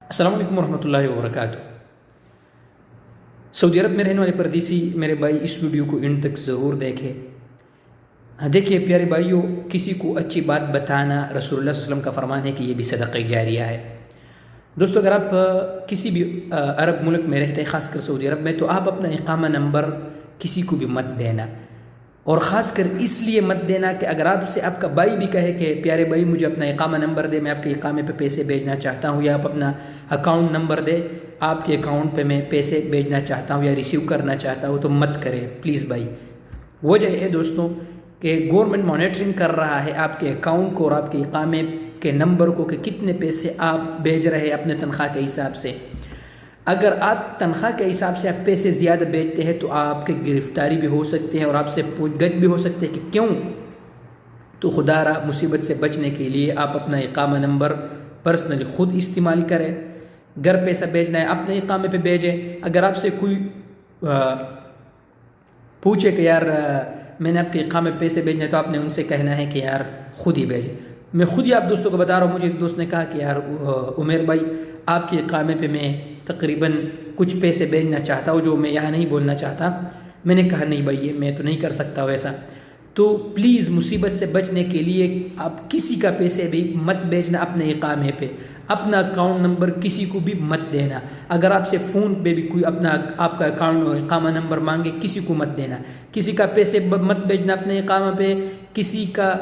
السلام علیکم ورحمۃ اللہ وبرکاتہ۔ سعودی عرب میں رہنے والے پردیسی میرے بھائی اس ویڈیو کو اینڈ تک ضرور دیکھیں۔ دیکھیے پیارے بھائیوں، کسی کو اچھی بات بتانا رسول اللہ صلی اللہ علیہ وسلم کا فرمان ہے کہ یہ بھی صدقہ جاریہ ہے۔ دوستو، اگر آپ کسی بھی عرب ملک میں رہتے ہیں، خاص کر سعودی عرب میں، تو آپ اپنا اقامہ نمبر کسی کو بھی مت دینا، اور خاص کر اس لیے مت دینا کہ اگر آپ سے آپ کا بھائی بھی کہے کہ پیارے بھائی مجھے اپنا اقامہ نمبر دے، میں آپ کے اقامے پہ پیسے بھیجنا چاہتا ہوں، یا آپ اپنا اکاؤنٹ نمبر دے، آپ کے اکاؤنٹ پہ میں پیسے بھیجنا چاہتا ہوں یا ریسیو کرنا چاہتا ہوں، تو مت کرے پلیز بھائی۔ وجہ ہے دوستوں کہ گورنمنٹ مانیٹرنگ کر رہا ہے آپ کے اکاؤنٹ کو اور آپ کے اقامے کے نمبر کو کہ کتنے پیسے آپ بھیج رہے ہیں اپنے تنخواہ کے حساب سے۔ اگر آپ تنخواہ کے حساب سے آپ پیسے زیادہ بھیجتے ہیں تو آپ کی گرفتاری بھی ہو سکتے ہیں اور آپ سے پوچھ گچھ بھی ہو سکتے ہیں کہ کیوں۔ تو خدا را مصیبت سے بچنے کے لیے آپ اپنا اقامہ نمبر پرسنلی خود استعمال کریں۔ گھر پیسہ بھیجنا ہے اپنے اقامے پہ بھیجیں۔ اگر آپ سے کوئی پوچھے کہ یار میں نے آپ کے اقامے پہ پیسے بھیجنے، تو آپ نے ان سے کہنا ہے کہ یار خود ہی بھیجیں۔ میں خود ہی آپ دوستوں کو بتا رہا ہوں، مجھے ایک دوست نے کہا کہ یار عمیر بھائی آپ کے اقامے پہ میں تقریباً کچھ پیسے بھیجنا چاہتا ہوں جو میں یہاں نہیں بولنا چاہتا۔ میں نے کہا نہیں بھائی، میں تو نہیں کر سکتا ویسا۔ تو پلیز مصیبت سے بچنے کے لیے آپ کسی کا پیسے بھی مت بھیجنا اپنے اقامے پہ، اپنا اکاؤنٹ نمبر کسی کو بھی مت دینا۔ اگر آپ سے فون پہ بھی کوئی آپ کا اکاؤنٹ اور اقامہ نمبر مانگے، کسی کو مت دینا، کسی کا پیسے مت بھیجنا اپنے اقامہ پہ، کسی کا